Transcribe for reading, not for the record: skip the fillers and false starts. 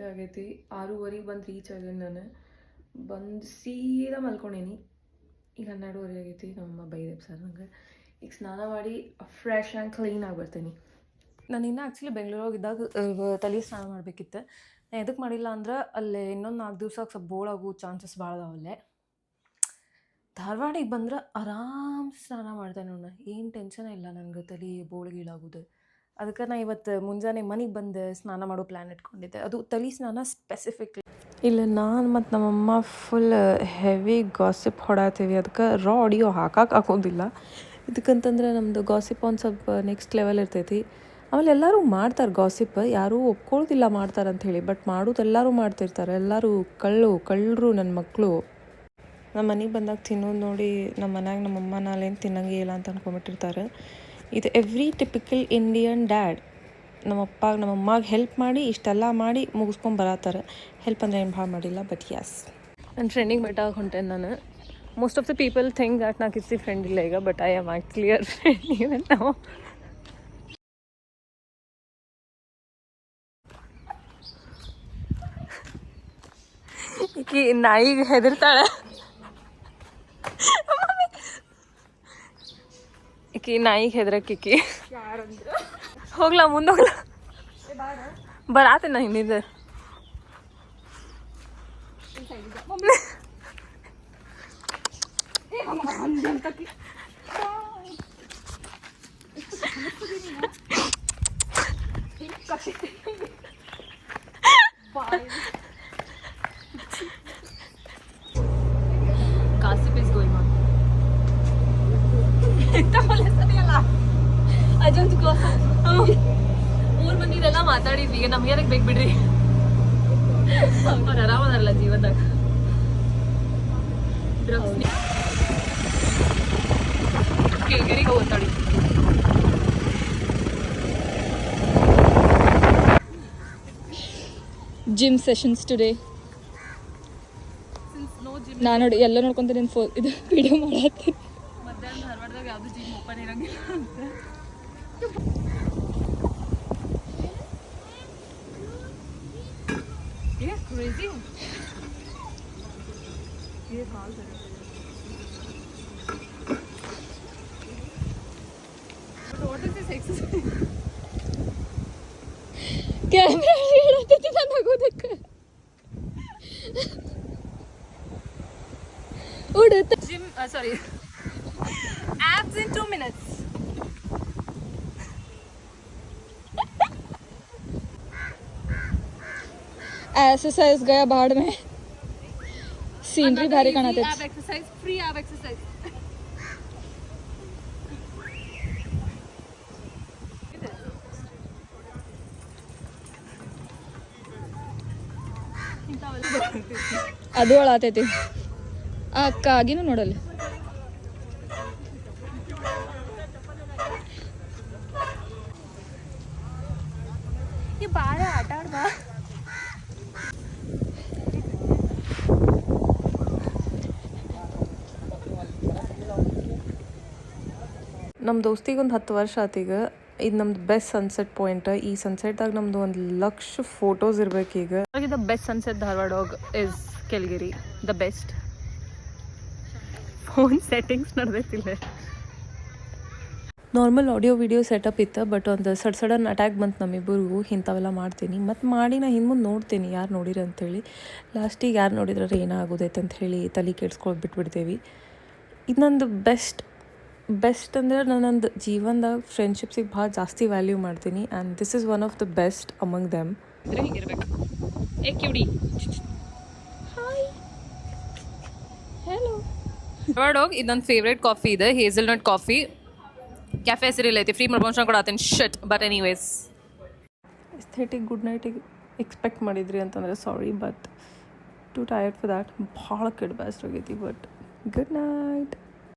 ಆಗೈತಿ 6:30 ಬಂದು ರೀಚ್ ಆಗೇನಿ ನಾನು. ಬಂದು ಸೀದಾ ಮಲ್ಕೊಂಡೇನಿ. ಈಗ 12:30 ಆಗೈತಿ. ನಮ್ಮಮ್ಮ ಬೈದೆಪ್ ಸರ್ ನಂಗೆ. ಈಗ ಸ್ನಾನ ಮಾಡಿ ಫ್ರೆಶ್ ಆ್ಯಂಡ್ ಕ್ಲೀನ್ ಆಗಿ ಬರ್ತೀನಿ. ನಾನು ಇನ್ನೂ ಆ್ಯಕ್ಚುಲಿ ಬೆಂಗಳೂರಾಗಿದ್ದಾಗ ತಲೆ ಸ್ನಾನ ಮಾಡಬೇಕಿತ್ತು. ನಾನು ಎದಕ್ಕೆ ಮಾಡಿಲ್ಲ ಅಂದ್ರೆ ಅಲ್ಲೇ ಇನ್ನೊಂದು 4 ದಿವ್ಸಕ್ಕೆ ಸ್ವಲ್ಪ ಬೋಳಾಗೋ ಚಾನ್ಸಸ್ ಭಾಳ ಅದಾವಲ್ಲೇ. ಧಾರವಾಡಿಗೆ ಬಂದ್ರೆ ಆರಾಮ್ ಸ್ನಾನ ಮಾಡ್ತೇನೆ ನೋಡ. ಏನು ಟೆನ್ಷನ್ ಇಲ್ಲ ನನಗೆ ತಲೆ ಬೋಳ್ಗೀಳಾಗೋದು. ಅದಕ್ಕೆ ನಾನು ಇವತ್ತು ಮುಂಜಾನೆ ಮನೆಗೆ ಬಂದು ಸ್ನಾನ ಮಾಡೋ ಪ್ಲ್ಯಾನ್ ಇಟ್ಕೊಂಡಿದ್ದೆ. ಅದು ತಲೆ ಸ್ನಾನ ಸ್ಪೆಸಿಫಿಕ್. ಇಲ್ಲ ನಾನು ಮತ್ತು ನಮ್ಮಮ್ಮ ಫುಲ್ ಹೆವಿ ಗಾಸಿಪ್ ಹೊಡಾತೀವಿ. ಅದಕ್ಕೆ ರಾ ಆಡಿಯೋ ಹಾಕೋದಿಲ್ಲ. ಇದಕ್ಕಂತಂದ್ರೆ ನಮ್ಮದು ಗಾಸಿಪ್ ಒಂದು ಸ್ವಲ್ಪ ನೆಕ್ಸ್ಟ್ ಲೆವೆಲ್ ಇರ್ತೈತಿ. ಆಮೇಲೆ ಎಲ್ಲರೂ ಮಾಡ್ತಾರೆ ಗಾಸಿಪ್, ಯಾರೂ ಒಪ್ಕೊಳ್ಳೋದಿಲ್ಲ ಮಾಡ್ತಾರೆ ಅಂಥೇಳಿ. ಬಟ್ ಮಾಡೋದು ಎಲ್ಲರೂ ಮಾಡ್ತಿರ್ತಾರೆ. ಎಲ್ಲರೂ ಕಳ್ಳರು ನನ್ನ ಮಕ್ಕಳು. ನಮ್ಮ ಮನೆಗೆ ಬಂದಾಗ ತಿನ್ನೋದು ನೋಡಿ ನಮ್ಮ ಮನ್ಯಾಗ ನಮ್ಮಮ್ಮ ನಾಲೇನು ತಿನ್ನಂಗೆ ಇಲ್ಲ ಅಂತ ಅಂದ್ಕೊಂಬಿಟ್ಟಿರ್ತಾರೆ. ಇದು ಎವ್ರಿ ಟಿಪಿಕಲ್ ಇಂಡಿಯನ್ ಡ್ಯಾಡ್. ನಮ್ಮಮ್ಮಗೆ ಹೆಲ್ಪ್ ಮಾಡಿ ಇಷ್ಟೆಲ್ಲ ಮಾಡಿ ಮುಗಿಸ್ಕೊಂಡು ಬರತ್ತಾರೆ. ಹೆಲ್ಪ್ ಅಂದರೆ ಏನು ಭಾಳ ಮಾಡಿಲ್ಲ, ಬಟ್ ಯಸ್. ನನ್ನ ಫ್ರೆಂಡಿಗೆ ಬೆಟ್ಟಾಗಿ ಹೊಂಟೇನೆ ನಾನು. Most of the people think that ನಾ ಕಿಸಿ ಫ್ರೆಂಡ್ ಇಲ್ಲ ಈಗ, but I am actually your friend even ನಾವು. ಈಕಿ ನಾಯಿಗೆ ಹೆದರ್ತಾಳೆ. ಈಕಿ ನಾಯಿಗೆ ಹೆದರಕ್ಕಿಕ್ಕಿ ಹೋಗ್ಲಾ ಮುಂದೆ ಹೋಗ್ಲಾ ಬರಾತೆ ನಾ ಹಿಂದಿದ್ದೆ. Gossip is going on. ಅಜಂತ್ ಗಾಸಿಪ್ 3 ಮಂದಿದೆಲ್ಲ ಮಾತಾಡಿದ್ವಿ. ಈಗ ನಮ್ಗೆ ಏನಕ್ಕೆ ಬೇಕು ಬಿಡ್ರಿ, ಅವ್ರು ಆರಾಮದಾರಲ್ಲ ಜೀವನದಾಗ. ಕೇಳ್ಗರಿಗೆ ಓದ್ತಾಡಿ. Gym sessions today. ನಾನು ನೋಡಿ ಎಲ್ಲ ನೋಡ್ಕೊಂತ ನಿನ್ನ ಇದು ವಿಡಿಯೋ ಮಾಡತ್ತೀನಿ. ಮಧ್ಯಾಹ್ನ ಧಾರವಾಡದಾಗ ಯಾವುದು ಜಿಮ್ ಓಪನ್ ಇರಂಗಿಲ್ಲ ಅಂತ. Crazy. ये कॉल कर what is this exercise? Camera ಹೇಳತ್ತಿ ನನಗೋದಕ್ಕೆ ಉಡುತ್ತ Gym, sorry. Abs in 2 minutes. Exercise गया बाहर में, सीनरी भारी काणते. Ab exercise, free ab exercise. ಅದು ಒಳಾತೈತಿ ಆ ಅಕ್ಕ ಆಗಿನೂ ನೋಡಲ್ಲ. ಈ ಬಾಳ ಆಟ ಆಡ್ಬಾ. ನಮ್ಮ ದೋಸ್ತಿಗೆ ಒಂದು 10 ವರ್ಷ ಆತೀಗ. ಇದು ನಮ್ದು ಬೆಸ್ಟ್ ಸನ್ಸೆಟ್ ಪಾಯಿಂಟ್. ಈ ಸನ್ಸೆಟ್ದಾಗ ನಮ್ದು 1,00,000 ಫೋಟೋಸ್ ಇರ್ಬೇಕೀಗ. The best sunset Dharwad is Kelageri the best. Phone settings ನಡೆದೈತಿಲ್ಲ. ನಾರ್ಮಲ್ ಆಡಿಯೋ ವಿಡಿಯೋ ಸೆಟಪ್ ಇತ್ತು, ಬಟ್ ಒಂದು ಸಡನ್ ಅಟ್ಯಾಕ್ ಬಂತು ನಮ್ಮಿಬ್ಬರಿಗೂ. ಇಂಥವೆಲ್ಲ ಮಾಡ್ತೀನಿ ಮತ್ತು ಮಾಡಿ ನಾ ಹಿಂದೆ ಮುಂದೆ ನೋಡ್ತೀನಿ ಯಾರು ನೋಡಿರಿ ಅಂಥೇಳಿ. ಲಾಸ್ಟಿಗೆ ಯಾರು ನೋಡಿದ್ರೆ ಏನಾಗೋದೈತೆ ಅಂತ ಹೇಳಿ ತಲೆ ಕೆಡ್ಸ್ಕೊಂಡು ಬಿಟ್ಬಿಡ್ತೇವೆ. ಇದು ನಂದು ಬೆಸ್ಟ್ ಅಂದರೆ ನನ್ನೊಂದು ಜೀವನದಾಗ ಫ್ರೆಂಡ್ಶಿಪ್ಸಿಗೆ ಭಾಳ ಜಾಸ್ತಿ ವ್ಯಾಲ್ಯೂ ಮಾಡ್ತೀನಿ. And this is one of the best among them. ಇದ್ರೆ ಹಿಂಗಿರ್ಬೇಕು. ಏ ಕ್ಯೂಡಿ ಹಾಯ್ ಹೆಲೋ. ಧಾರವಾಡೋಗಿ ಇದು ನನ್ನ ಫೇವ್ರೇಟ್ ಕಾಫಿ ಇದೆ, ಹೇಸಲ್ನಟ್ ಕಾಫಿ. ಕ್ಯಾಫೆ ಹೆಸರಿಲ್ಲ ಐತಿ, ಫ್ರೀ ಪ್ರಮೋಷನ್ ಕೊಡತ್ತೀನಿ ಶಟ್. ಬಟ್ ಎನಿವೇಸ್ ಎಸ್ಥೆಟಿಕ್ ಗುಡ್ ನೈಟಿಗೆ ಎಕ್ಸ್ಪೆಕ್ಟ್ ಮಾಡಿದ್ರಿ ಅಂತಂದರೆ sorry, but too tired for that. ಭಾಳ ಕೆಟ್ಟ ಬ್ಯಾಸ್ಟ್ ಆಗೈತಿ. But good night.